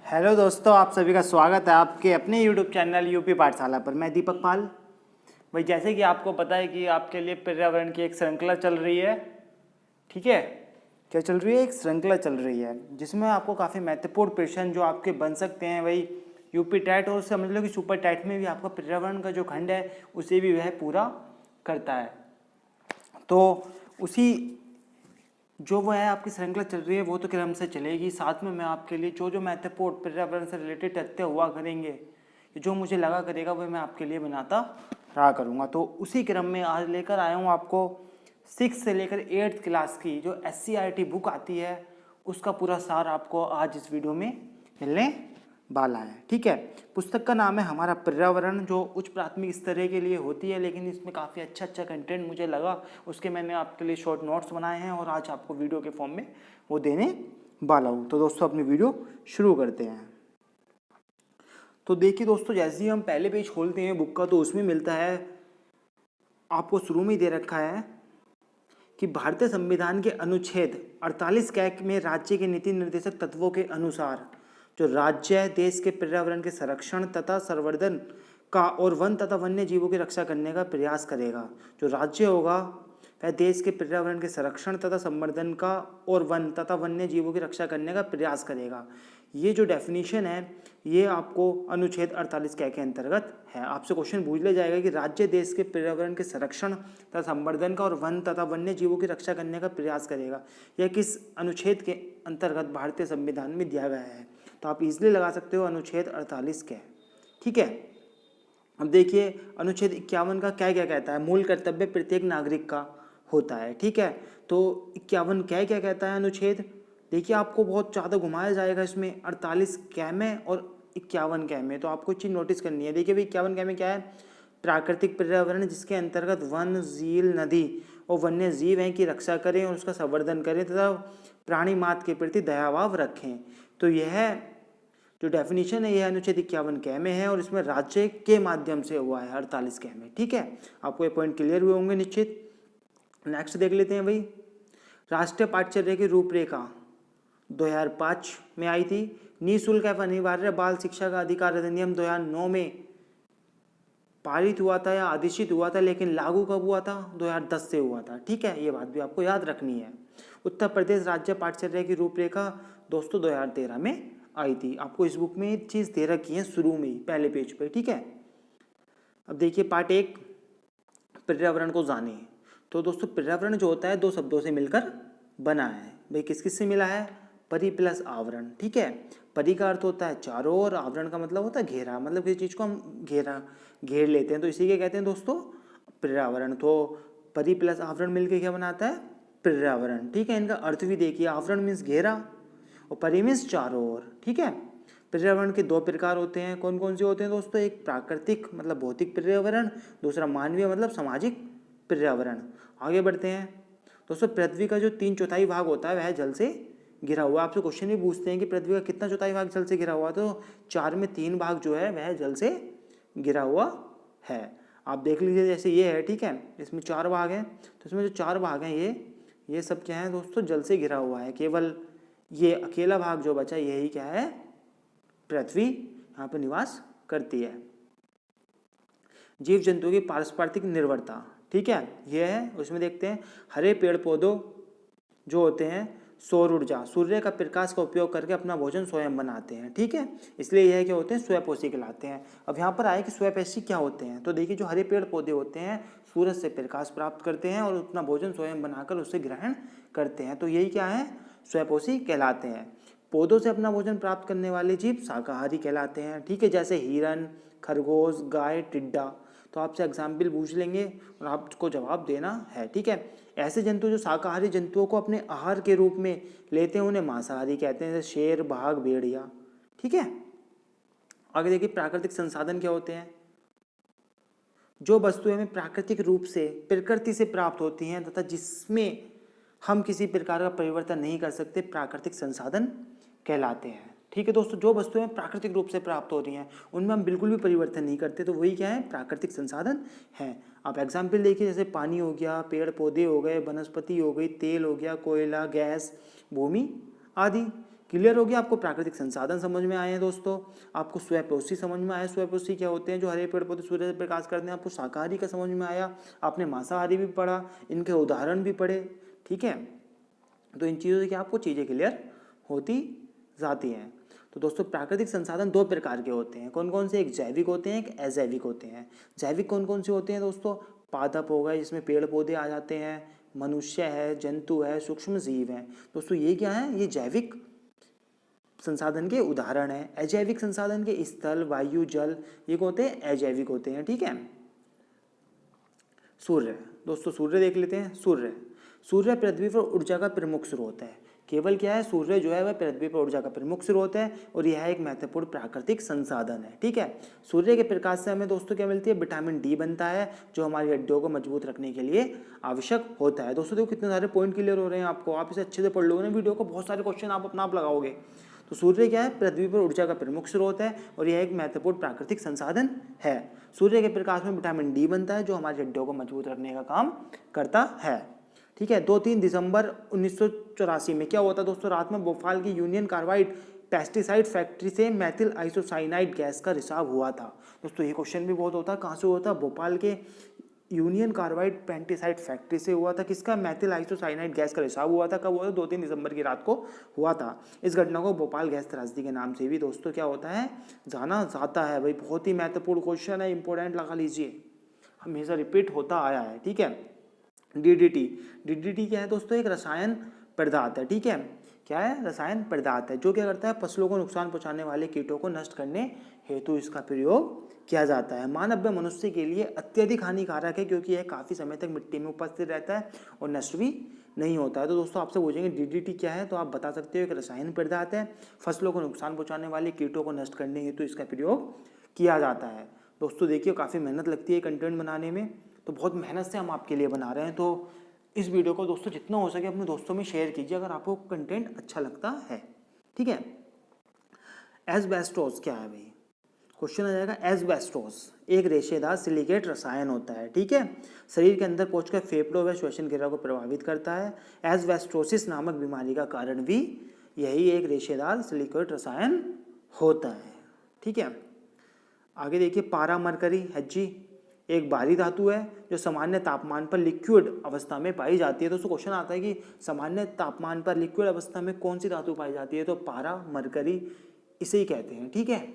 Hello दोस्तों, आप सभी का स्वागत है आपके अपने यूट्यूब चैनल यूपी पाठशाला पर। मैं दीपक पाल। भाई, जैसे कि आपको पता है कि आपके लिए पर्यावरण की एक श्रृंखला चल रही है। ठीक है, क्या चल रही है? एक श्रृंखला चल रही है जिसमें आपको काफ़ी महत्वपूर्ण प्रश्न जो आपके बन सकते हैं भाई यूपी टैट, और समझ लो कि सुपर टैट में भी आपका पर्यावरण का जो खंड है उसे भी वह पूरा करता है। तो उसी जो वो है आपकी श्रृंखला चल रही है वो तो क्रम से चलेगी। साथ में मैं आपके लिए जो जो महत्वपूर्ण पर्यावरण से रिलेटेड तथ्य हुआ करेंगे, जो मुझे लगा करेगा वो मैं आपके लिए बनाता रहा करूँगा। तो उसी क्रम में आज लेकर आया हूँ आपको 6 से लेकर 8th क्लास की जो SCERT बुक आती है उसका पूरा सार आपको आज इस वीडियो में मिलने वाला है। ठीक है, पुस्तक का नाम है हमारा पर्यावरण, जो उच्च प्राथमिक स्तर के लिए होती है, लेकिन इसमें काफ़ी अच्छा कंटेंट मुझे लगा, उसके मैंने आपके लिए शॉर्ट नोट्स बनाए हैं और आज आपको वीडियो के फॉर्म में वो देने वाला हूँ। तो दोस्तों अपनी वीडियो शुरू करते हैं। तो देखिए दोस्तों, जैसे ही हम पहले पेज खोलते हैं बुक का तो उसमें मिलता है, आपको शुरू में ही दे रखा है कि भारतीय संविधान के अनुच्छेद 48 कैक में राज्य के नीति निर्देशक तत्वों के अनुसार जो राज्य देश के पर्यावरण के संरक्षण तथा संवर्धन का और वन तथा वन्य जीवों की रक्षा करने का प्रयास करेगा। जो राज्य होगा वह देश के पर्यावरण के संरक्षण तथा संवर्धन का और वन तथा वन्य जीवों की रक्षा करने का प्रयास करेगा। ये जो डेफिनेशन है ये आपको अनुच्छेद 48 के अंतर्गत है। आपसे क्वेश्चन पूछ लिया जाएगा कि राज्य देश के पर्यावरण के संरक्षण तथा संवर्धन का और वन तथा वन्य जीवों की रक्षा करने का प्रयास करेगा, यह किस अनुच्छेद के अंतर्गत भारतीय संविधान में दिया गया है? तो आप इजीली लगा सकते हो अनुच्छेद 48 के। ठीक है, अब देखिए अनुच्छेद 51 का क्या क्या कहता है? मूल कर्तव्य प्रत्येक नागरिक का होता है। ठीक है, तो 51 क्या क्या कहता है अनुच्छेद? देखिए आपको बहुत ज़्यादा घुमाया जाएगा इसमें 48 कै में और 51 कै में, तो आपको चीज़ नोटिस करनी है। देखिए भाई 51 कै में क्या है? प्राकृतिक पर्यावरण जिसके अंतर्गत वन, झील, नदी और वन्य जीव हैं की रक्षा करें और उसका संवर्धन करें तथा प्राणी मात्र के प्रति दयाभाव रखें। तो यह जो डेफिनेशन है यह अनुच्छेद 51 कै में है और इसमें राज्य के माध्यम से हुआ है 48 कै में। ठीक है, आपको ये पॉइंट क्लियर हुए होंगे निश्चित। नेक्स्ट देख लेते हैं भाई, राष्ट्रीय पाठ्यचर्या की रूपरेखा 2005 में आई थी। निःशुल्क एवं अनिवार्य बाल शिक्षा का अधिकार अधिनियम 2009 में पारित हुआ था या आदेशित हुआ था, लेकिन लागू कब हुआ था? 2010 से हुआ था। ठीक है, ये बात भी आपको याद रखनी है। उत्तर प्रदेश राज्य पाठ्यचर्या की रूपरेखा दोस्तों 2013 में आई थी। आपको इस बुक में एक चीज़ दे रखी है शुरू में ही पहले पेज पे। ठीक है, अब देखिए पार्ट 1 पर्यावरण को जाने। तो दोस्तों पर्यावरण जो होता है दो शब्दों से मिलकर बना है। भाई किस किस से मिला है? परि प्लस आवरण। ठीक है, परि का अर्थ होता है चारों ओर, आवरण का मतलब होता है घेरा, मतलब किसी चीज़ को हम घेर लेते हैं, तो इसी के कहते हैं दोस्तों पर्यावरण। तो परि प्लस आवरण मिलकर क्या बनाता है? पर्यावरण। ठीक है, इनका अर्थ भी देखिए, आवरण मीन्स घेरा और परि मीन्स चारों ओर। ठीक है, पर्यावरण के दो प्रकार होते हैं। कौन कौन से होते हैं दोस्तों? एक प्राकृतिक मतलब भौतिक पर्यावरण, दूसरा मानवीय मतलब सामाजिक पर्यावरण। आगे बढ़ते हैं दोस्तों, पृथ्वी का जो 3/4 भाग होता है वह जल से घिरा हुआ। आपसे क्वेश्चन भी पूछते हैं कि पृथ्वी का कितना चौथाई भाग जल से घिरा हुआ, तो 4 में 3 भाग जो है वह जल से घिरा हुआ है। आप देख लीजिए जैसे ये है। ठीक है, इसमें 4 भाग हैं, तो इसमें जो 4 भाग हैं ये सब क्या है दोस्तों? जल से घिरा हुआ है। केवल ये अकेला भाग जो बचा यही क्या है? पृथ्वी यहाँ पर निवास करती है। जीव जंतुओं की पारस्परिक निर्भरता। ठीक है, ये है। उसमें देखते हैं हरे पेड़ पौधों जो होते हैं सौर ऊर्जा, सूर्य का प्रकाश का उपयोग करके अपना भोजन स्वयं बनाते हैं। ठीक है, इसलिए यह क्या होते हैं? स्वयंपोषी कहलाते हैं। अब यहाँ पर आए कि स्वयंपोषी क्या होते हैं, तो देखिए जो हरे पेड़ पौधे होते हैं सूरज से प्रकाश प्राप्त करते हैं और अपना भोजन स्वयं बनाकर उससे ग्रहण करते हैं, तो यही क्या है? स्वयंपोषी कहलाते हैं। पौधों से अपना भोजन प्राप्त करने वाले जीव शाकाहारी कहलाते हैं। ठीक है, जैसे हिरन, खरगोश, गाय, टिड्डा। तो आपसे एग्जाम्पल पूछ लेंगे और आपको जवाब देना है। ठीक है, ऐसे जंतु जो शाकाहारी जंतुओं को अपने आहार के रूप में लेते हैं उन्हें मांसाहारी कहते हैं, जैसे शेर, बाघ, भेड़िया। ठीक है, आगे देखिए प्राकृतिक संसाधन क्या होते हैं? जो वस्तुएं हमें प्राकृतिक रूप से प्रकृति से प्राप्त होती हैं तथा जिसमें हम किसी प्रकार का परिवर्तन नहीं कर सकते, प्राकृतिक संसाधन कहलाते हैं। ठीक है दोस्तों, जो वस्तुएं प्राकृतिक रूप से प्राप्त हो रही हैं उनमें हम बिल्कुल भी परिवर्तन नहीं करते, तो वही क्या है? प्राकृतिक संसाधन हैं। आप एग्जाम्पल देखिए, जैसे पानी हो गया, पेड़ पौधे हो गए, वनस्पति हो गई, तेल हो गया, कोयला, गैस, भूमि आदि। क्लियर हो गया आपको? प्राकृतिक संसाधन समझ में आए हैं दोस्तों, आपको स्वयंपोषी समझ में आया, स्वयंपोषी क्या होते हैं, जो हरे पेड़ पौधे सूर्य से प्रकाश करते हैं, आपको शाकाहारी का समझ में आया, आपने मांसाहारी भी पढ़ा, इनके उदाहरण भी पढ़े, ठीक है। तो इन चीज़ों से क्या आपको चीज़ें क्लियर होती जाती हैं। तो दोस्तों प्राकृतिक संसाधन दो प्रकार के होते हैं, कौन कौन से? एक जैविक होते हैं, एक अजैविक होते हैं। जैविक कौन कौन से होते हैं दोस्तों? पादप हो गए जिसमें पेड़ पौधे आ जाते हैं, मनुष्य है, जंतु है, सूक्ष्म जीव हैं। दोस्तों ये क्या है? ये जैविक संसाधन के उदाहरण है। अजैविक संसाधन के स्थल, वायु, जल, ये होते हैं अजैविक होते हैं, ठीक है। सूर्य, दोस्तों सूर्य देख लेते हैं। सूर्य पृथ्वी पर ऊर्जा का प्रमुख स्रोत है। केवल क्या है? सूर्य जो है वह पृथ्वी पर ऊर्जा का प्रमुख स्रोत है और यह एक महत्वपूर्ण प्राकृतिक संसाधन है, ठीक है। सूर्य के प्रकाश से हमें दोस्तों क्या मिलती है? विटामिन डी बनता है, जो हमारी हड्डियों को मजबूत रखने के लिए आवश्यक होता है। दोस्तों देखो कितने सारे पॉइंट क्लियर हो रहे हैं आपको, आप इसे अच्छे से पढ़ लोगे ना वीडियो को, बहुत सारे क्वेश्चन आप अपना आप लगाओगे। तो सूर्य क्या है? पृथ्वी पर ऊर्जा का प्रमुख स्रोत है और यह एक महत्वपूर्ण प्राकृतिक संसाधन है। सूर्य के प्रकाश में विटामिन डी बनता है, जो हमारी हड्डियों को मजबूत रखने का काम करता है, ठीक है। 2-3 दिसंबर 1984 में क्या हुआ था दोस्तों? रात में भोपाल की यूनियन कार्बाइड पेस्टिसाइड फैक्ट्री से मेथिल आइसोसाइनाइड गैस का रिसाव हुआ था। दोस्तों ये क्वेश्चन भी बहुत होता है, कहाँ से हुआ था? भोपाल के यूनियन कार्बाइड पेस्टिसाइड फैक्ट्री से हुआ था। किसका? मेथिल आइसोसाइनाइड गैस का रिसाव हुआ था। कब हुआ था? 2-3 दिसंबर की रात को हुआ था। इस घटना को भोपाल गैस त्रासदी के नाम से भी दोस्तों क्या होता है? जाना जाता है। भाई बहुत ही महत्वपूर्ण क्वेश्चन है, इंपॉर्टेंट लगा लीजिए, हमेशा रिपीट होता आया है, ठीक है। डीडीटी क्या है दोस्तों? एक रसायन पदार्थ है, ठीक है। क्या है? रसायन पदार्थ है, जो क्या करता है? फसलों को नुकसान पहुंचाने वाले कीटों को नष्ट करने हेतु इसका प्रयोग किया जाता है। मानव व मनुष्य के लिए अत्यधिक हानिकारक है, क्योंकि यह काफ़ी समय तक मिट्टी में उपस्थित रहता है और नष्ट भी नहीं होता है। तो दोस्तों आपसे पूछेंगे डीडीटी क्या है, तो आप बता सकते हो एक रसायन पदार्थ है, फसलों को नुकसान पहुंचाने वाले कीटों को नष्ट करने हेतु इसका प्रयोग किया जाता है। दोस्तों देखिए काफ़ी मेहनत लगती है कंटेंट बनाने में, तो बहुत मेहनत से हम आपके लिए बना रहे हैं। तो इस वीडियो को दोस्तों जितना हो सके अपने दोस्तों में शेयर कीजिए अगर आपको कंटेंट अच्छा लगता है, ठीक है। एस्बेस्टोस क्या है भाई? क्वेश्चन आ जाएगा। एस्बेस्टोस एक रेशेदार सिलिकेट रसायन होता है, ठीक है। शरीर के अंदर पहुंचकर फेफड़ों व श्वसन क्रिया को प्रभावित करता है। एस्बेस्टोसिस नामक बीमारी का कारण भी यही एक रेशेदार सिलिकेट रसायन होता है, ठीक है। आगे देखिए पारा मरकरी Hg एक भारी धातु है जो सामान्य तापमान पर लिक्विड अवस्था में पाई जाती है। दोस्तों क्वेश्चन आता है कि सामान्य तापमान पर लिक्विड अवस्था में कौन सी धातु पाई जाती है, तो पारा मरकरी इसे ही कहते हैं, ठीक है।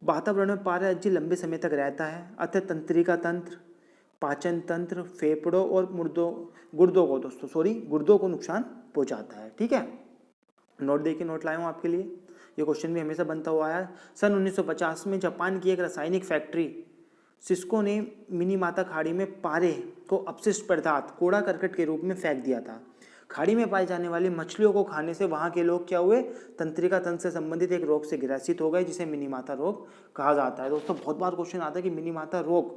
वातावरण में पारा Hg लंबे समय तक रहता है, अतः तंत्रिका तंत्र, पाचन तंत्र, फेफड़ों और गुर्दों को नुकसान पहुंचाता है, ठीक है। नोट देखिए, नोट लाया हूँ आपके लिए, ये क्वेश्चन भी हमेशा बनता हुआ है। सन 1950 में जापान की एक रासायनिक फैक्ट्री सिस्को ने मिनीमाता खाड़ी में पारे को अपशिष्ट पदार्थ कूड़ा करकट के रूप में फेंक दिया था। खाड़ी में पाई जाने वाली मछलियों को खाने से वहाँ के लोग क्या हुए? तंत्रिका तंत्र से संबंधित एक रोग से ग्रसित हो गए, जिसे मिनीमाता रोग कहा जाता है। दोस्तों बहुत बार क्वेश्चन आता है कि मिनीमाता रोग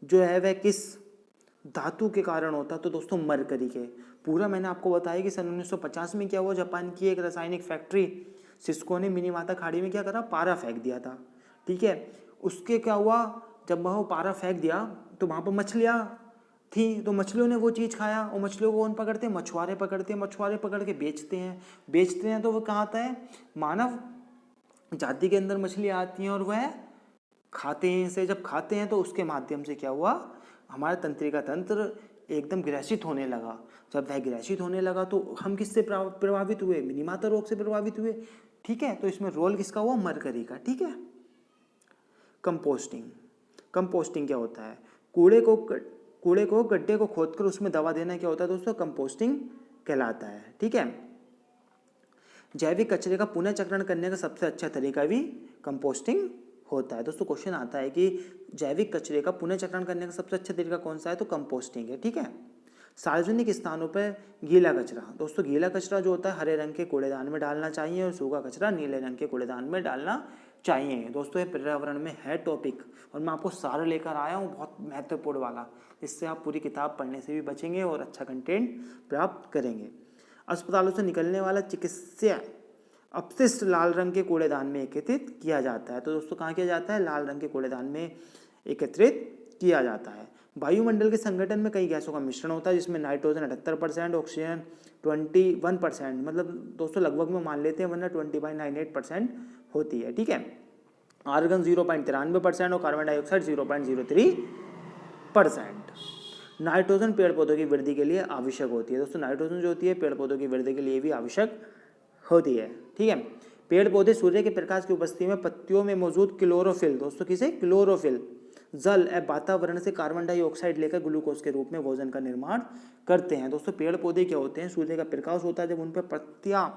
जो है वह किस धातु के कारण होता है, तो दोस्तों मरकरी के। पूरा मैंने आपको बताया कि सन 1950 में क्या हुआ, जापान की एक रासायनिक फैक्ट्री सिस्को ने मिनीमाता खाड़ी में क्या करा? पारा फेंक दिया था, ठीक है। उसके क्या हुआ, जब वह पारा फेंक दिया तो वहाँ पर मछलियाँ थी, तो मछलियों ने वो चीज़ खाया, और मछलियों को कौन पकड़ते हैं? मछुआरे पकड़ते हैं। मछुआरे पकड़ के बेचते हैं तो वो कहाँ आता है? मानव जाति के अंदर मछलियाँ आती हैं और वह खाते हैं इसे। जब खाते हैं तो उसके माध्यम से क्या हुआ? हमारा तंत्रिका तंत्र एकदम ग्रसित होने लगा। जब वह ग्रसित होने लगा तो हम किससे प्रभावित हुए? मिनीमाता रोग से प्रभावित हुए, ठीक है। तो इसमें रोल किसका हुआ? मरकरी का, ठीक है। कंपोस्टिंग क्या होता है? कूड़े को गड्ढे को खोदकर उसमें दवा देना क्या होता है दोस्तों? कंपोस्टिंग कहलाता है, ठीक है। जैविक कचरे का पुनः चक्रण करने का सबसे अच्छा तरीका भी कंपोस्टिंग होता है। दोस्तों क्वेश्चन आता है कि जैविक कचरे का पुनः चक्रण करने का सबसे अच्छा तरीका कौन सा है, तो कंपोस्टिंग है, ठीक है। सार्वजनिक स्थानों पर गीला कचरा, दोस्तों गीला कचरा जो होता है हरे रंग के कूड़ेदान में डालना चाहिए और सूखा कचरा नीले रंग के कूड़ेदान में डालना चाहिए। दोस्तों ये पर्यावरण में है टॉपिक, और मैं आपको सारा लेकर आया हूँ बहुत महत्वपूर्ण वाला, इससे आप पूरी किताब पढ़ने से भी बचेंगे और अच्छा कंटेंट प्राप्त करेंगे। अस्पतालों से निकलने वाला चिकित्सा अपशिष्ट लाल रंग के कूड़ेदान में एकत्रित किया जाता है। तो दोस्तों कहाँ किया जाता है? लाल रंग के कूड़ेदान में एकत्रित किया जाता है। वायुमंडल के संगठन में कई गैसों का मिश्रण होता है, जिसमें नाइट्रोजन 78%, ऑक्सीजन 21%, मतलब दोस्तों लगभग में मान लेते हैं, वरना 20.98% होती है। ठीक है, आर्गन 0.93% और कार्बन डाइऑक्साइड 0.03%। नाइट्रोजन पेड़ पौधों की वृद्धि के लिए आवश्यक होती है। दोस्तों नाइट्रोजन जो होती है पेड़ पौधों की वृद्धि के लिए भी आवश्यक होती है। ठीक है, पेड़ पौधे सूर्य के प्रकाश की उपस्थिति में पत्तियों में मौजूद क्लोरोफिल, दोस्तों किसे, क्लोरोफिल, जल एवं वातावरण से कार्बन डाइऑक्साइड लेकर ग्लूकोज के रूप में भोजन का निर्माण करते हैं। दोस्तों पेड़ पौधे क्या होते हैं, सूर्य का प्रकाश होता है जब उन पर पत्तियां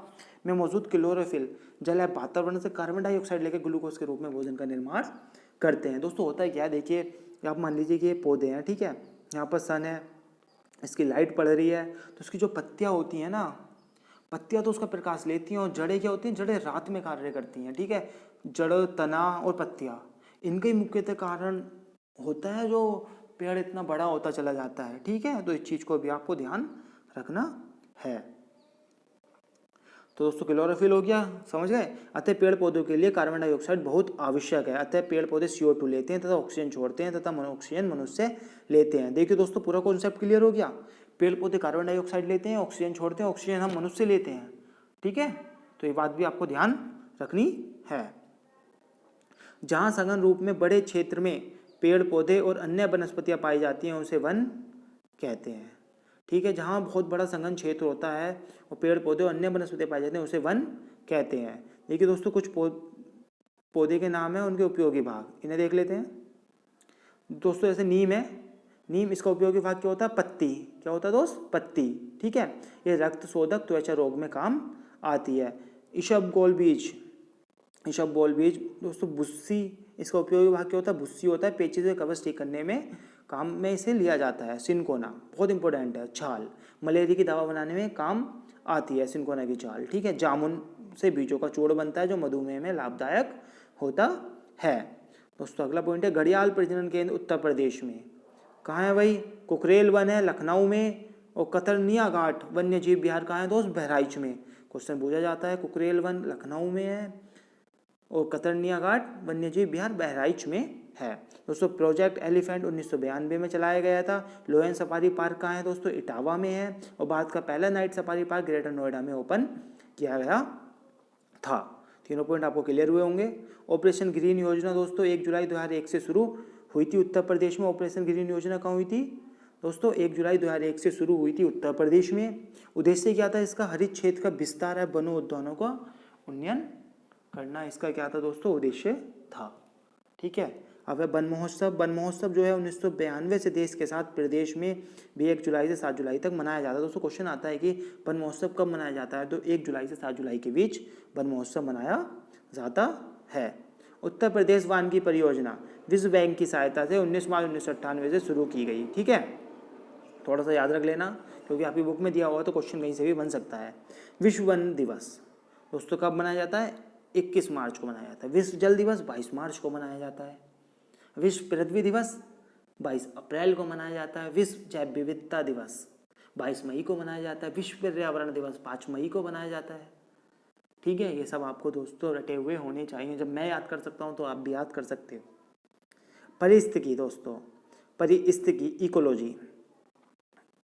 में मौजूद क्लोरोफिल जल एवं वातावरण से कार्बन डाइऑक्साइड लेकर ग्लूकोज के रूप में भोजन का निर्माण करते हैं। दोस्तों होता है क्या है, देखिए आप मान लीजिए कि ये पौधे हैं, ठीक है, यहाँ पर सन है, इसकी लाइट पड़ रही है, तो उसकी जो पत्तियाँ होती हैं ना, पत्तियाँ तो उसका प्रकाश लेती हैं, और जड़ें क्या होती हैं, जड़ें रात में कार्य करती हैं। ठीक है, जड़, तना और पत्तियाँ, इनका ही मुख्यतः कारण होता है जो पेड़ इतना बड़ा होता चला जाता है। ठीक है, तो इस चीज़ को भी आपको ध्यान रखना है। तो दोस्तों क्लोरोफिल हो गया, समझ गए। अतः पेड़ पौधों के लिए कार्बन डाइऑक्साइड बहुत आवश्यक है। अतः पेड़ पौधे CO2 लेते हैं तथा ऑक्सीजन छोड़ते हैं तथा ऑक्सीजन मनुष्य लेते हैं। देखिए दोस्तों पूरा कॉन्सेप्ट क्लियर हो गया। पेड़ पौधे कार्बन डाइऑक्साइड लेते हैं, ऑक्सीजन छोड़ते हैं, ऑक्सीजन हम मनुष्य लेते हैं। ठीक है, तो ये बात भी आपको ध्यान रखनी है। जहाँ सघन रूप में बड़े क्षेत्र में पेड़ पौधे और अन्य वनस्पतियाँ पाई जाती हैं उसे वन कहते हैं। ठीक है, जहाँ बहुत बड़ा सघन क्षेत्र होता है और पेड़ पौधे और अन्य वनस्पतियाँ पाई जाती हैं उसे वन कहते हैं। देखिए दोस्तों कुछ पौधे के नाम है, उनके उपयोगी भाग, इन्हें देख लेते हैं। दोस्तों जैसे नीम है, नीम, इसका उपयोगी भाग क्या होता है, पत्ती। क्या होता है दोस्त, पत्ती। ठीक है, ये रक्त शोधक, त्वचा रोग में काम आती है। इसबगोल बीज, इसबगोल बीज दोस्तों बुस्सी, इसका उपयोगी भाग क्या होता है, बुस्सी होता है, पेचिश से कवच ठीक करने में काम में इसे लिया जाता है। सिनकोना बहुत इंपॉर्टेंट है। छाल, मलेरिया की दवा बनाने में काम आती है सिनकोना की छाल। ठीक है, जामुन से बीजों का चूर्ण बनता है जो मधुमेह में लाभदायक होता है। दोस्तों अगला पॉइंट है घड़ियाल प्रजनन केंद्र उत्तर प्रदेश में कहाँ है भाई, कुकरेल वन है लखनऊ में, और कतरनिया घाट वन्य जीव विहार कहाँ है दोस्त, बहराइच में। क्वेश्चन पूछा जाता है, कुकरेल वन लखनऊ में है और कतरनिया घाट वन्यजीव विहार बहराइच में है। दोस्तों प्रोजेक्ट एलिफेंट 1992 में चलाया गया था। लोयन सफारी पार्क कहाँ है दोस्तों, इटावा में है, और भारत का पहला night safari park greater Noida में ओपन किया गया था। तीनों पॉइंट आपको क्लियर हुए होंगे। ऑपरेशन ग्रीन योजना दोस्तों 1 जुलाई 2001 से शुरू हुई थी उत्तर प्रदेश में। ऑपरेशन ग्रीन योजना कहाँ हुई थी दोस्तों, 1 जुलाई 2001 से शुरू हुई थी उत्तर प्रदेश में। उद्देश्य क्या था इसका, हरित क्षेत्र का विस्तार है, वनों उद्यानों का उन्नयन करना, इसका क्या था दोस्तों, उद्देश्य था। ठीक है, अब है वन महोत्सव। वन महोत्सव जो है 1992 से देश के साथ प्रदेश में भी 1 जुलाई से 7 जुलाई तक मनाया जाता है। दोस्तों क्वेश्चन आता है कि वन महोत्सव कब मनाया जाता है, तो 1 जुलाई से 7 जुलाई के बीच वन महोत्सव मनाया जाता है। उत्तर प्रदेश वानिकी परियोजना विश्व बैंक की सहायता से 19 मार्च 1998 से शुरू की गई। ठीक है, थोड़ा सा याद रख लेना क्योंकि आपकी बुक में दिया हुआ तो क्वेश्चन कहीं से भी बन सकता है। विश्व वन दिवस दोस्तों कब मनाया जाता है, 21 मार्च को मनाया जाता है। विश्व जल दिवस 22 मार्च को मनाया जाता है। विश्व पृथ्वी दिवस 22 अप्रैल को मनाया जाता है। विश्व जैव विविधता दिवस 22 मई को मनाया जाता है। विश्व पर्यावरण दिवस 5 मई को मनाया जाता है। ठीक है, ये सब आपको दोस्तों रटे हुए होने चाहिए। जब मैं याद कर सकता हूँ तो आप भी याद कर सकते हो। परिस्थिति दोस्तों, परिस्थिति इकोलॉजी,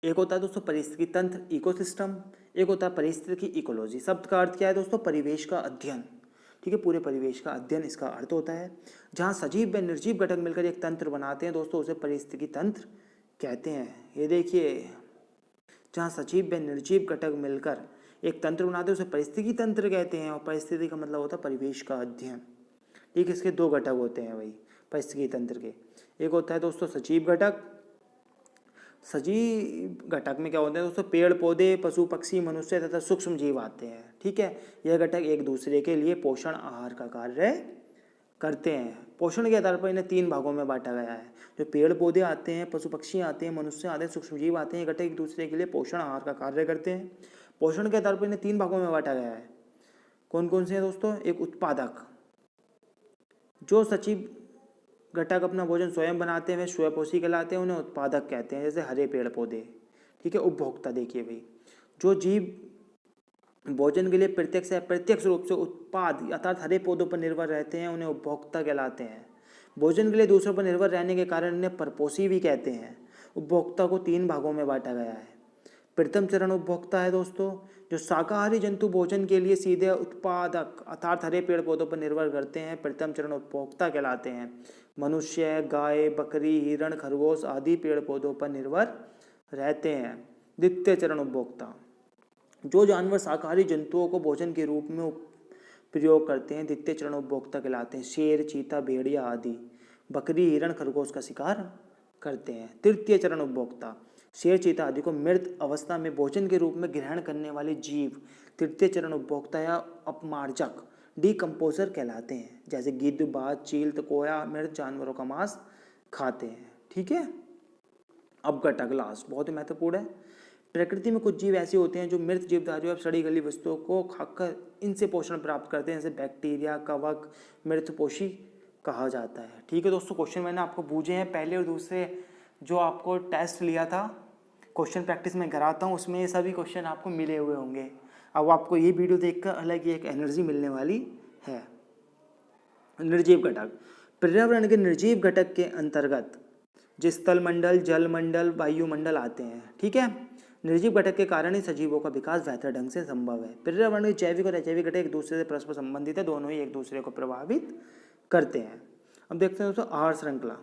एक होता है दोस्तों परिस्थिति तंत्र इकोसिस्टम, एक होता है परिस्थिति इकोलॉजी। शब्द का अर्थ क्या है दोस्तों, परिवेश का अध्ययन। ठीक है, पूरे परिवेश का अध्ययन इसका अर्थ होता है। जहाँ सजीव व निर्जीव घटक मिलकर एक तंत्र बनाते हैं दोस्तों उसे परिस्थिति तंत्र कहते हैं। ये देखिए, जहाँ सजीव व निर्जीव घटक मिलकर एक तंत्र बनाते हैं उसे परिस्थिति तंत्र कहते हैं। और परिस्थिति का मतलब होता है परिवेश का अध्ययन। ठीक है, इसके 2 घटक होते हैं वही परिस्थिति तंत्र के। एक होता है दोस्तों सजीव घटक। सजीव घटक में क्या होता है दोस्तों, पेड़ पौधे, पशु पक्षी, मनुष्य तथा सूक्ष्म जीव आते हैं। ठीक है, यह घटक एक दूसरे के लिए पोषण आहार का कार्य करते हैं। पोषण के आधार पर इन्हें 3 भागों में बांटा गया है। जो पेड़ पौधे आते हैं, पशु पक्षी आते हैं, मनुष्य आते हैं, सूक्ष्म जीव आते हैं, घटक एक दूसरे के लिए पोषण आहार का कार्य करते हैं। पोषण के आधार पर इन्हें 3 भागों में बांटा गया है। कौन कौन से हैं दोस्तों, एक उत्पादक, जो सजीव घटक अपना भोजन स्वयं बनाते हैं वे स्वयंपोषी कहलाते हैं, उन्हें उत्पादक कहते हैं, जैसे हरे पेड़ पौधे। ठीक है, उपभोक्ता देखिए भाई, जो जीव भोजन के लिए प्रत्यक्ष या अप्रत्यक्ष रूप से उत्पाद अर्थात हरे पौधों पर निर्भर रहते हैं उन्हें उपभोक्ता कहलाते हैं। भोजन के लिए दूसरों पर निर्भर रहने के कारण इन्हें परपोषी भी कहते हैं। उपभोक्ता को 3 भागों में बांटा गया है। प्रथम चरण उपभोक्ता है दोस्तों, जो शाकाहारी जंतु भोजन के लिए सीधे उत्पादक अर्थात हरे पेड़ पौधों पर निर्भर करते हैं, प्रथम चरण उपभोक्ता कहलाते हैं। मनुष्य, गाय, बकरी, हिरण, खरगोश आदि पेड़ पौधों पर निर्भर रहते हैं। द्वितीय चरण उपभोक्ता, जो जानवर शाकाहारी जंतुओं को भोजन के रूप में प्रयोग करते हैं, द्वितीय चरण उपभोक्ता कहलाते हैं। शेर, चीता, भेड़िया आदि बकरी, हिरण, खरगोश का शिकार करते हैं। तृतीय चरण उपभोक्ता, शेर, चीता आदि को मृत अवस्था में भोजन के रूप में ग्रहण करने वाले जीव तृतीय चरण उपभोक्ता या अपमार्जक डिकम्पोजर कहलाते हैं। जैसे गिद्ध, बाज, चील, तकोया मृत जानवरों का मांस खाते हैं। ठीक है। अपघटक लास्ट बहुत ही महत्वपूर्ण है। प्रकृति में कुछ जीव ऐसे होते हैं जो मृत जीवधारियों या सड़ी गली वस्तुओं को खाकर इनसे पोषण प्राप्त करते हैं, जैसे बैक्टीरिया, कवक, मृतपोषी कहा जाता है। ठीक है दोस्तों, क्वेश्चन मैंने आपको पूछे हैं पहले और दूसरे जो आपको टेस्ट लिया था, क्वेश्चन प्रैक्टिस में कराता हूँ, उसमें ये सभी क्वेश्चन आपको मिले हुए होंगे। अब आपको ये वीडियो देखकर अलग ही एक एनर्जी मिलने वाली है। निर्जीव घटक, पर्यावरण के निर्जीव घटक के अंतर्गत जिस स्थल मंडल, जल मंडल, वायुमंडल आते हैं। ठीक है। निर्जीव घटक के कारण ही सजीवों का विकास बेहतर ढंग से संभव है। पर्यावरण के जैविक और अजैविक घटक एक दूसरे से परस्पर संबंधित है, दोनों ही एक दूसरे को प्रभावित करते हैं। अब देखते हैं दोस्तों आहार श्रृंखला।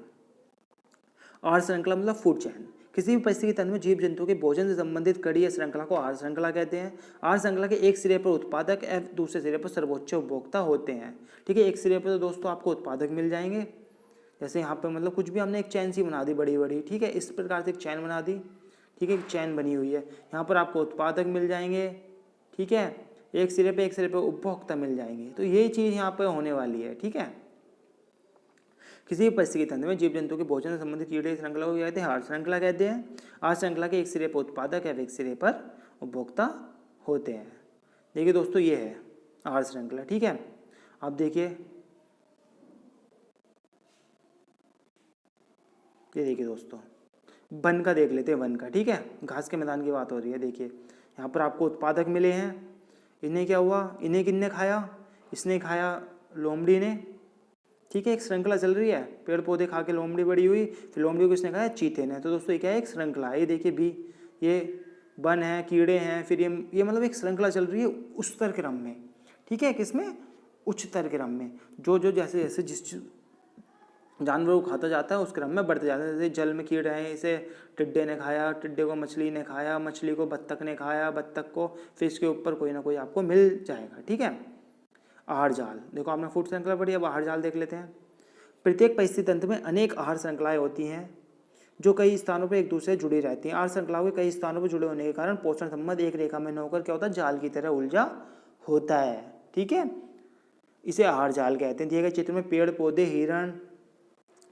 आहार श्रृंखला मतलब फूड चेन, किसी भी परिस्थिति तंत्र में जीव जंतु के भोजन से संबंधित कड़ी या श्रृंखला को आहार श्रृंखला कहते हैं। आहार श्रृंखला के एक सिरे पर उत्पादक एवं दूसरे सिरे पर सर्वोच्च उपभोक्ता होते हैं। ठीक है। एक सिरे पर तो दोस्तों आपको उत्पादक मिल जाएंगे, जैसे यहाँ पर मतलब कुछ भी हमने एक चैन सी बना दी बड़ी बड़ी। ठीक है। इस प्रकार से एक चैन बना दी। ठीक है। एक चैन बनी हुई है, यहाँ पर आपको उत्पादक मिल जाएंगे। ठीक है। एक सिरे पे उपभोक्ता मिल जाएंगे। तो ये चीज़ यहाँ पर होने वाली है। ठीक है। किसी भी परिस्थिति तंत्र में जीव जंतु के भोजन से संबंधित कीड़े श्रृंखला को कहते हैं आहार श्रृंखला कहते हैं। आहार श्रृंखला के एक सिरे पर उत्पादक है, एक सिरे पर उपभोक्ता होते हैं। देखिए दोस्तों ये है आहार श्रृंखला। ठीक है। अब देखिए ये देखिए दोस्तों वन का देख लेते हैं। वन का, ठीक है, घास के मैदान की बात हो रही है। देखिए यहाँ पर आपको उत्पादक मिले हैं, इन्हें क्या हुआ, इन्हें किसने खाया, इसने खाया लोमड़ी ने। ठीक है। एक श्रृंखला चल रही है, पेड़ पौधे खा के लोमड़ी बड़ी हुई, फिर लोमड़ी को किसने खाया, चीते ने। तो दोस्तों ये क्या है, एक श्रृंखला है। ये देखिए भी ये वन है, कीड़े हैं, फिर ये मतलब एक श्रृंखला चल रही है उच्चतर क्रम में। ठीक है। किसमें, उच्चतर क्रम में। जो जो जैसे जैसे जिस जानवर को खाता जाता है उस क्रम में बढ़ते जाते हैं। जैसे जल में कीड़े हैं, इसे टिड्डे ने खाया, टिड्डे को मछली ने खाया, मछली को बत्तख ने खाया, बत्तख को फिश के ऊपर कोई ना कोई आपको मिल जाएगा। ठीक है। आहार जाल, देखो आपने फूड श्रृंखला पढ़ी, अब आहार जाल देख लेते हैं। प्रत्येक परिस्थिति तंत्र में अनेक आहार श्रृंखलाएं होती हैं जो कई स्थानों पर एक दूसरे से जुड़ी रहती हैं। आहार श्रृंखलाओं के कई स्थानों पर जुड़े होने के कारण पोषण संबंध एक रेखा में न होकर क्या होता है, जाल की तरह उलझा होता है। ठीक है। इसे आहार जाल कहते हैं। दिए गए चित्र में पेड़ पौधे, हिरण,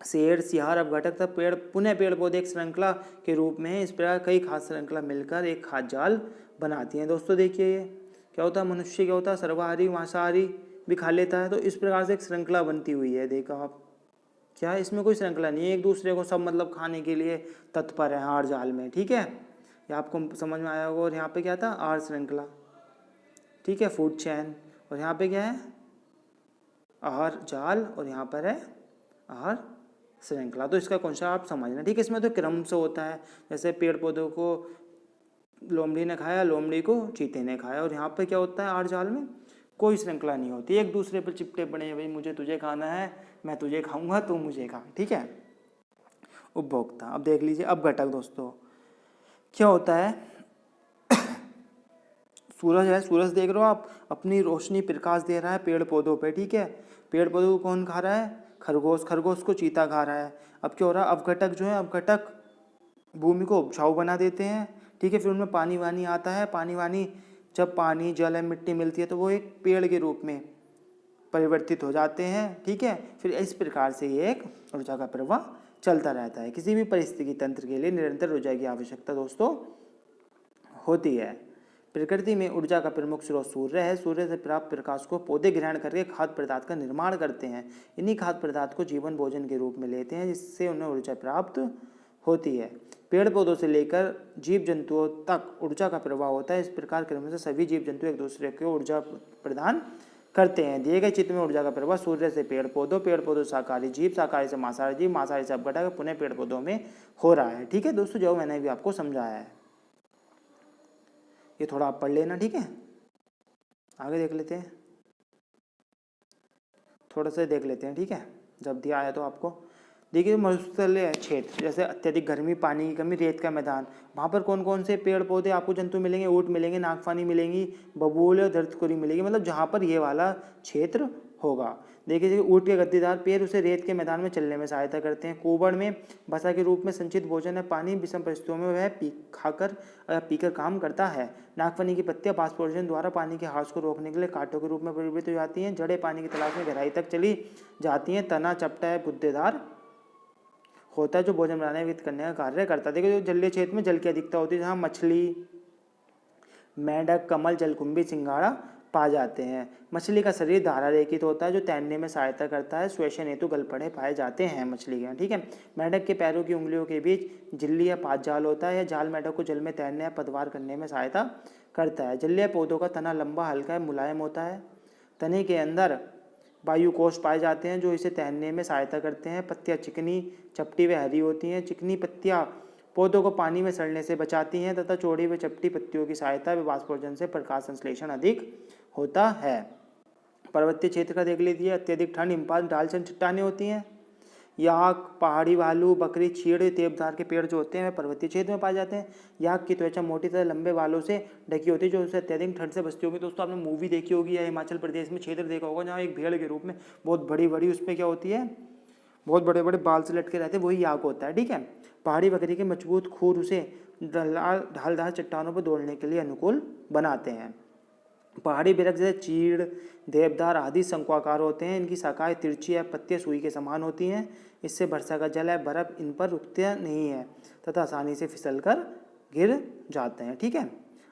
शेर, सियार, अपघटक तक पेड़ पौधे एक श्रृंखला के रूप में है। इस प्रकार कई खाद्य श्रृंखला मिलकर एक खाद्य जाल बनाती हैं। दोस्तों देखिए ये क्या होता है, मनुष्य क्या होता है, सर्वाहारी मांसाहारी भी खा लेता है। तो इस प्रकार से एक श्रृंखला बनती हुई है। देखा आप, क्या है, इसमें कोई श्रृंखला नहीं है, एक दूसरे को सब मतलब खाने के लिए तत्पर है आहार जाल में। ठीक है। ये आपको समझ में आया होगा। और यहाँ पे क्या था, आहार श्रृंखला। ठीक है, फूड चैन। और यहाँ पे क्या है, आहार जाल, और यहाँ पर है आहार श्रृंखला। तो इसका कौन सा आप समझना। ठीक है। इसमें तो क्रम से होता है, जैसे पेड़ पौधों को लोमड़ी ने खाया, लोमड़ी को चीते ने खाया। और यहाँ पे क्या होता है, आहार जाल में कोई श्रृंखला नहीं होती, एक दूसरे पर चिपटे पड़े हैं, भाई मुझे तुझे खाना है, मैं तुझे खाऊंगा, तू मुझे खा। ठीक है। उपभोक्ता, अब देख लीजिए अपघटक। दोस्तों क्या होता है, सूरज है, सूरज देख रहे हो आप, अपनी रोशनी प्रकाश दे रहा है पेड़ पौधों पे। ठीक है। पेड़ पौधों को कौन खा रहा है, खरगोश, खरगोश को चीता खा रहा है। अब क्या हो रहा है, अपघटक जो है, अपघटक भूमि को उपजाऊ बना देते हैं। ठीक है। फिर उनमें पानी वानी आता है, पानी वानी जब पानी, जल है, मिट्टी मिलती है तो वो एक पेड़ के रूप में परिवर्तित हो जाते हैं। ठीक है। फिर इस प्रकार से ये एक ऊर्जा का प्रवाह चलता रहता है। किसी भी परिस्थिति तंत्र के लिए निरंतर ऊर्जा की आवश्यकता दोस्तों होती है। प्रकृति में ऊर्जा का प्रमुख स्रोत सूर्य है। सूर्य से प्राप्त प्रकाश को पौधे ग्रहण करके खाद्य पदार्थ का निर्माण करते हैं। इन्हीं खाद्य पदार्थ को जीवन भोजन के रूप में लेते हैं, जिससे उन्हें ऊर्जा प्राप्त होती है। पेड़ पौधों से लेकर जीव जंतुओं तक ऊर्जा का प्रवाह होता है। इस प्रकार क्रम से सभी जीव जंतु एक दूसरे को ऊर्जा प्रदान करते हैं। दिए गए चित्र में ऊर्जा का प्रवाह सूर्य से पेड़ पौधों से शाकाहारी जीव, शाकाहारी से मांसाहारी जीव, मांसाहारी से अपघटक, पुनः पेड़ पौधों में हो रहा है। ठीक है दोस्तों, जो मैंने भी आपको समझाया है। ये थोड़ा आप पढ़ लेना, ठीक है। आगे देख लेते हैं, थोड़ा सा देख लेते हैं, ठीक है। जब दिया आया तो आपको देखिए, मरुस्थलीय क्षेत्र जैसे अत्यधिक गर्मी, पानी की कमी, रेत का मैदान, वहाँ पर कौन कौन से पेड़ पौधे आपको जंतु मिलेंगे? ऊँट मिलेंगे, नागफनी मिलेंगी, बबूल और धरतकुरी मिलेगी। मतलब जहाँ पर ये वाला क्षेत्र होगा। देखिए ऊँट के गद्दीदार पैर उसे रेत के मैदान में चलने में सहायता करते हैं। कोबड़ में वसा के रूप में संचित भोजन है। पानी विषम परिस्थितियों में वह पीकर काम करता है। नागफनी की पत्तियां वाष्पोत्सर्जन द्वारा पानी के ह्रास को रोकने के लिए कांटों के रूप में परिवर्तित हो जाती हैं। जड़ें पानी की तलाश में गहराई तक चली जाती हैं। तना चपटा है, बुद्देदार होता है, जो भोजन बनाने वित्त करने का कार्य करता है। देखिए जो जलीय क्षेत्र में जल की अधिकता होती है, जहाँ मछली, मेंढक, कमल, जलकुंभी, सिंघाड़ा पाए जाते हैं। मछली का शरीर धारा रेखित होता है, जो तैरने में सहायता करता है। श्वेशन हेतु गलपड़े पाए जाते हैं मछली के, ठीक है। मेंढक के पैरों की उंगलियों के बीच झिल्ली या पाद जाल होता है। यह जाल मेंढक को जल में तैरने या पतवार करने में सहायता करता है। जलीय पौधों का तना लंबा, हल्का है, मुलायम होता है। तने के अंदर वायु कोष पाए जाते हैं, जो इसे तैरने में सहायता करते हैं। पत्तियां चिकनी, चपटी व हरी होती हैं। चिकनी पत्तियां पौधों को पानी में सड़ने से बचाती हैं तथा चौड़ी व चपटी पत्तियों की सहायता व वाष्पोत्सर्जन से प्रकाश संश्लेषण अधिक होता है। पर्वतीय क्षेत्र का देख लीजिए, अत्यधिक ठंड, हिमपात, ढालचन चट्टानें होती हैं। याक, पहाड़ी भालू, बकरी, चीड़, देवदार के पेड़ जो होते हैं वे पर्वतीय क्षेत्र में पाए जाते हैं। याक की त्वचा मोटी तरह लंबे बालों से ढकी होती है, जो उसे अत्यधिक ठंड से बचती होगी। दोस्तों आपने मूवी देखी होगी या हिमाचल प्रदेश में क्षेत्र देखा होगा, जहाँ एक भेड़ के रूप में बहुत बड़ी बड़ी उसमें क्या होती है, बहुत बड़े बड़े बाल से लटके रहते हैं, वही याक होता है, ठीक है। पहाड़ी बकरी के मजबूत खूर उसे ढालदार चट्टानों पर दौड़ने के लिए अनुकूल बनाते हैं। पहाड़ी वृक्ष जैसे चीड़, देवदार आदि शंक्वाकार होते हैं। इनकी शाखाएं तिरछी या पत्तियां सुई के समान होती हैं। इससे वर्षा का जल है, बर्फ इन पर रुकता नहीं है तथा आसानी से फिसलकर गिर जाते हैं, ठीक है।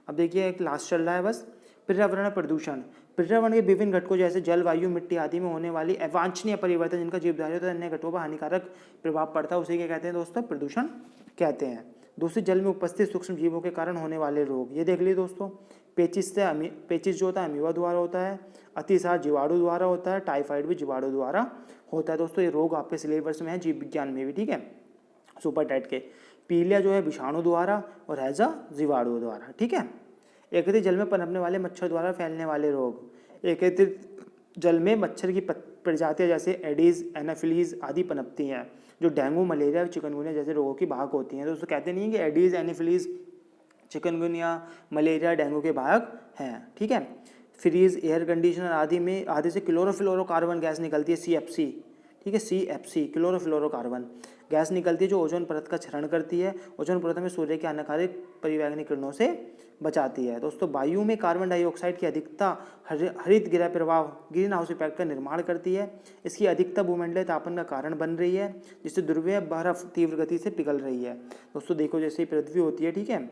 अब देखिए एक लास्ट चल रहा है बस, पर्यावरण प्रदूषण। पर्यावरण के विभिन्न घटकों जैसे जल, वायु, मिट्टी आदि में होने वाली अवांछनीय परिवर्तन, जिनका जीवधारियों तथा अन्य घटकों पर हानिकारक प्रभाव पड़ता है, उसे क्या कहते हैं दोस्तों? प्रदूषण कहते हैं। दूसरी, जल में उपस्थित सूक्ष्म जीवों के कारण होने वाले रोग। ये देख लीजिए दोस्तों, पेचिस जो होता है अमीबा द्वारा होता है। अतिसार जीवाणु द्वारा होता है। टाइफाइड भी जीवाणु द्वारा होता है। दोस्तों ये रोग आपके सिलेबस में है, जीव विज्ञान में भी, ठीक है, सुपर टाइट के। पीलिया जो है विषाणु द्वारा और हैजा जीवाणु द्वारा, ठीक है। एकत्रित जल में पनपने वाले मच्छर द्वारा फैलने वाले रोग। एकत्रित जल में मच्छर की प्रजातियां जैसे एडीज, एनाफिलीज आदि पनपती हैं, जो डेंगू, मलेरिया और चिकनगुनिया जैसे रोगों की वाहक होती हैं। दोस्तों कहते नहीं है कि Aedes, Anopheles, chikungunya, malaria dengue के वाहक हैं, ठीक है। फ्रीज, एयर कंडीशनर आदि से क्लोरोफ्लोरोकार्बन गैस निकलती है, CFC, ठीक है, CFC क्लोरोफ्लोरोकार्बन गैस निकलती है, जो ओजोन परत का क्षरण करती है। ओजोन परत में सूर्य की हानिकारक परिवैंगनिक किरणों से बचाती है। दोस्तों वायु में कार्बन डाइऑक्साइड की अधिकता हरित गृह प्रभाव, ग्रीन हाउस इफेक्ट का निर्माण करती है। इसकी अधिकता भूमंडलीय तापमान का कारण बन रही है, जिससे ध्रुवीय बर्फ तीव्र गति से पिघल रही है। दोस्तों देखो जैसे पृथ्वी होती है, ठीक है,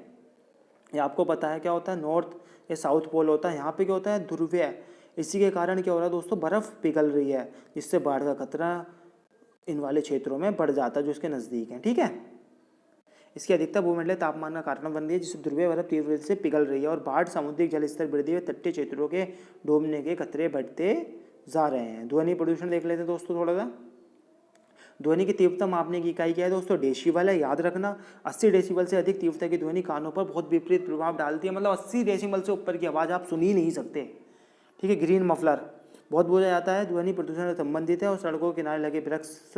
ये आपको पता है क्या होता है, नॉर्थ या साउथ पोल होता है। यहाँ पे क्या होता है, ध्रुवीय। इसी के कारण क्या हो रहा है दोस्तों, बर्फ पिघल रही है, जिससे बाढ़ का खतरा इन वाले क्षेत्रों में बढ़ जाता है जो इसके नज़दीक हैं, ठीक है। इसकी अधिकता भूमंडलीय तापमान का कारण बन रही है, जिससे ध्रुवीय बर्फ तीव्र गति से पिघल रही है। और बाढ़, समुद्री जल स्तर वृद्धि व तटीय क्षेत्रों के डूबने के खतरे बढ़ते जा रहे हैं। ध्वनि प्रदूषण देख लेते हैं दोस्तों थोड़ा सा। ध्वनि की तीव्रता मापने की इकाई क्या है दोस्तों, डेसिबल है, याद रखना। 80 डेसिबल से अधिक तीव्रता की ध्वनि कानों पर बहुत विपरीत प्रभाव डालती है। मतलब 80 डेसिबल से ऊपर की आवाज़ आप सुन ही नहीं सकते, ठीक है। ग्रीन मफलर बहुत बोला जाता है, ध्वनि प्रदूषण से संबंधित है। और सड़कों के किनारे लगे वृक्ष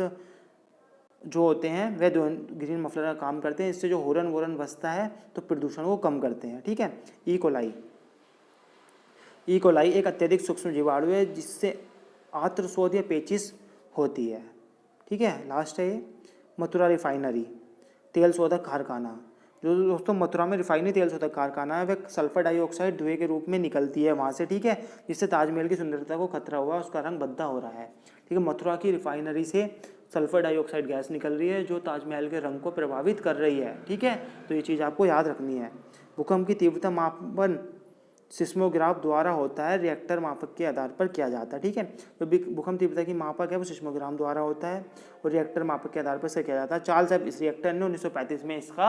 जो होते हैं वे ग्रीन मफलर का काम करते हैं। इससे जो हॉर्न वोरन बजता है तो प्रदूषण को कम करते हैं, ठीक है। ई कोलाई एक अत्यधिक सूक्ष्म जीवाणु है, जिससे आर्थ्रोपोड या पेचिस होती है, ठीक है। लास्ट है ये मथुरा रिफाइनरी तेल शोधक कारखाना। जो दोस्तों मथुरा में रिफाइनरी तेल शोधक कारखाना है, वह सल्फर डाइऑक्साइड धुएं के रूप में निकलती है वहाँ से, ठीक है, जिससे ताजमहल की सुंदरता को खतरा हुआ, उसका रंग भद्दा हो रहा है, ठीक है। मथुरा की रिफाइनरी से सल्फर डाइऑक्साइड गैस निकल रही है, जो ताजमहल के रंग को प्रभावित कर रही है, ठीक है। तो ये चीज़ आपको याद रखनी है। भूकंप की तीव्रता मापन सिस्मोग्राफ द्वारा होता है, रिएक्टर मापक के आधार पर किया जाता है, ठीक है। तो भूकंप तीव्रता की मापक है वो सिस्मोग्राम द्वारा होता है और रिएक्टर मापक के आधार पर से किया जाता है। चार्ल्स इस रिएक्टर ने 1935 में इसका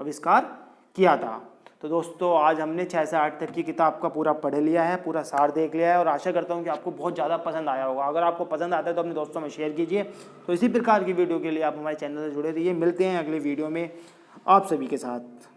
आविष्कार किया था। तो दोस्तों आज हमने 6 से 8 तक की किताब का पूरा पढ़ लिया है, पूरा सार देख लिया है और आशा करता हूँ कि आपको बहुत ज़्यादा पसंद आया होगा। अगर आपको पसंद आता है तो अपने दोस्तों में शेयर कीजिए। तो इसी प्रकार की वीडियो के लिए आप हमारे चैनल से जुड़े रहिए। मिलते हैं अगले वीडियो में आप सभी के साथ।